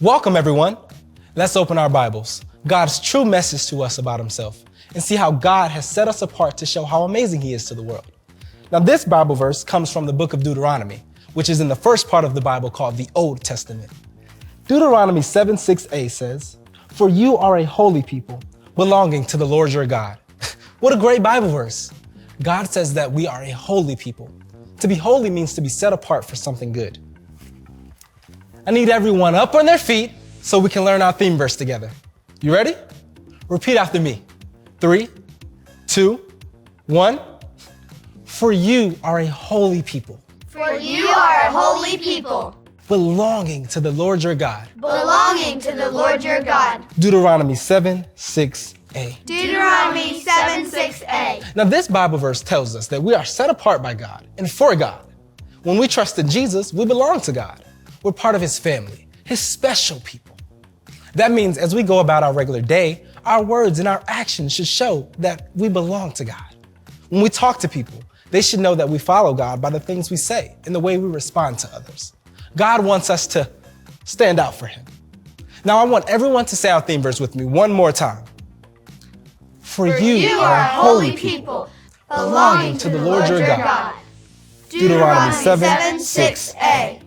Welcome, everyone. Let's open our Bibles, God's true message to us about himself, and see how God has set us apart to show how amazing he is to the world. Now, this Bible verse comes from the book of Deuteronomy, which is in the first part of the Bible called the Old Testament. Deuteronomy 7:6a says, "For you are a holy people, belonging to the Lord your God." What a great Bible verse. God says that we are a holy people. To be holy means to be set apart for something good. I need everyone up on their feet so we can learn our theme verse together. You ready? Repeat after me. 3, 2, 1. For you are a holy people. For you are a holy people. Belonging to the Lord your God. Belonging to the Lord your God. Deuteronomy 7:6a. Deuteronomy 7:6a. Now this Bible verse tells us that we are set apart by God and for God. When we trust in Jesus, we belong to God. We're part of his family, his special people. That means as we go about our regular day, our words and our actions should show that we belong to God. When we talk to people, they should know that we follow God by the things we say and the way we respond to others. God wants us to stand out for him. Now I want everyone to say our theme verse with me one more time. For you are a holy people, belonging to the Lord your God. Deuteronomy 7:6a.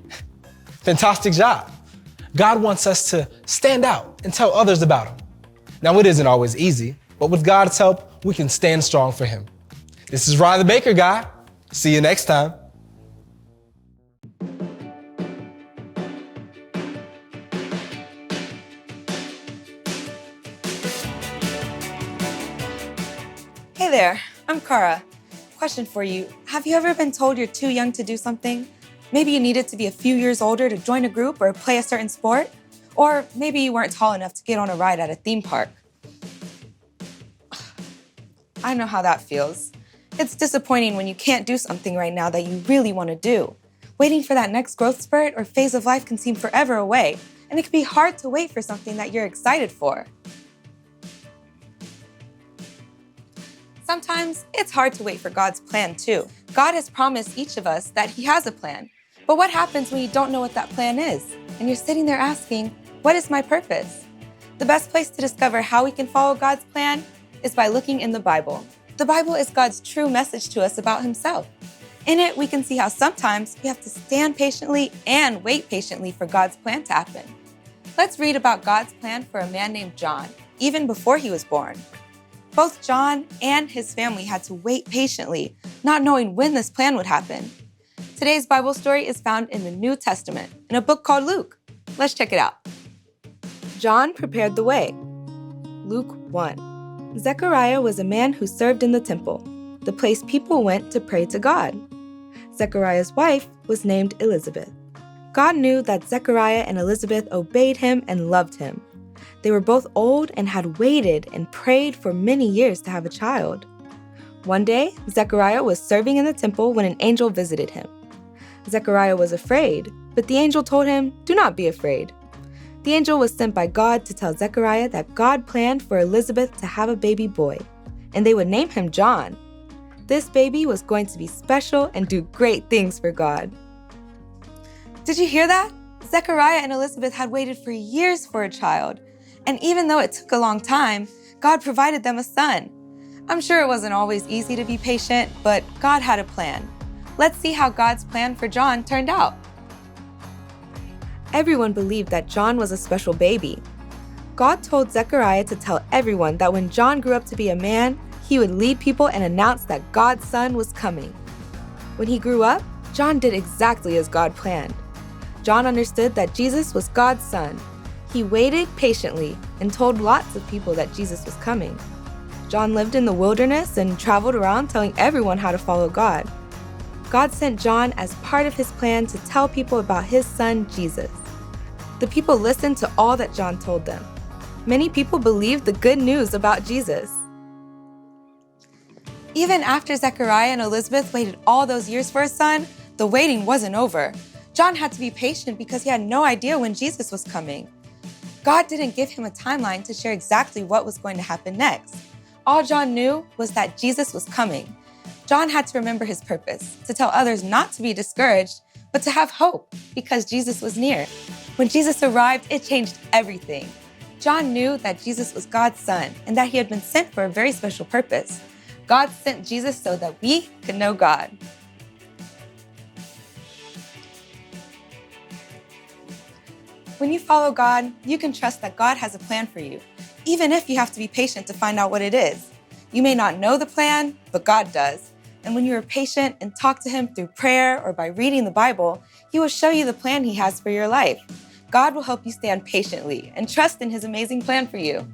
Fantastic job. God wants us to stand out and tell others about him. Now, it isn't always easy, but with God's help, we can stand strong for him. This is Ryan the Baker Guy. See you next time. Hey there, I'm Kara. Question for you. Have you ever been told you're too young to do something? Maybe you needed to be a few years older to join a group or play a certain sport. Or maybe you weren't tall enough to get on a ride at a theme park. I know how that feels. It's disappointing when you can't do something right now that you really want to do. Waiting for that next growth spurt or phase of life can seem forever away, and it can be hard to wait for something that you're excited for. Sometimes it's hard to wait for God's plan too. God has promised each of us that he has a plan. But what happens when you don't know what that plan is? And you're sitting there asking, what is my purpose? The best place to discover how we can follow God's plan is by looking in the Bible. The Bible is God's true message to us about himself. In it, we can see how sometimes we have to stand patiently and wait patiently for God's plan to happen. Let's read about God's plan for a man named John, even before he was born. Both John and his family had to wait patiently, not knowing when this plan would happen. Today's Bible story is found in the New Testament, in a book called Luke. Let's check it out. John prepared the way. Luke 1. Zechariah was a man who served in the temple, the place people went to pray to God. Zechariah's wife was named Elizabeth. God knew that Zechariah and Elizabeth obeyed him and loved him. They were both old and had waited and prayed for many years to have a child. One day, Zechariah was serving in the temple when an angel visited him. Zechariah was afraid, but the angel told him, "Do not be afraid." The angel was sent by God to tell Zechariah that God planned for Elizabeth to have a baby boy, and they would name him John. This baby was going to be special and do great things for God. Did you hear that? Zechariah and Elizabeth had waited for years for a child. And even though it took a long time, God provided them a son. I'm sure it wasn't always easy to be patient, but God had a plan. Let's see how God's plan for John turned out. Everyone believed that John was a special baby. God told Zechariah to tell everyone that when John grew up to be a man, he would lead people and announce that God's son was coming. When he grew up, John did exactly as God planned. John understood that Jesus was God's son. He waited patiently and told lots of people that Jesus was coming. John lived in the wilderness and traveled around telling everyone how to follow God. God sent John as part of his plan to tell people about his son, Jesus. The people listened to all that John told them. Many people believed the good news about Jesus. Even after Zechariah and Elizabeth waited all those years for a son, the waiting wasn't over. John had to be patient because he had no idea when Jesus was coming. God didn't give him a timeline to share exactly what was going to happen next. All John knew was that Jesus was coming. John had to remember his purpose, to tell others not to be discouraged, but to have hope because Jesus was near. When Jesus arrived, it changed everything. John knew that Jesus was God's son and that he had been sent for a very special purpose. God sent Jesus so that we could know God. When you follow God, you can trust that God has a plan for you, even if you have to be patient to find out what it is. You may not know the plan, but God does. And when you are patient and talk to him through prayer or by reading the Bible, he will show you the plan he has for your life. God will help you stand patiently and trust in his amazing plan for you.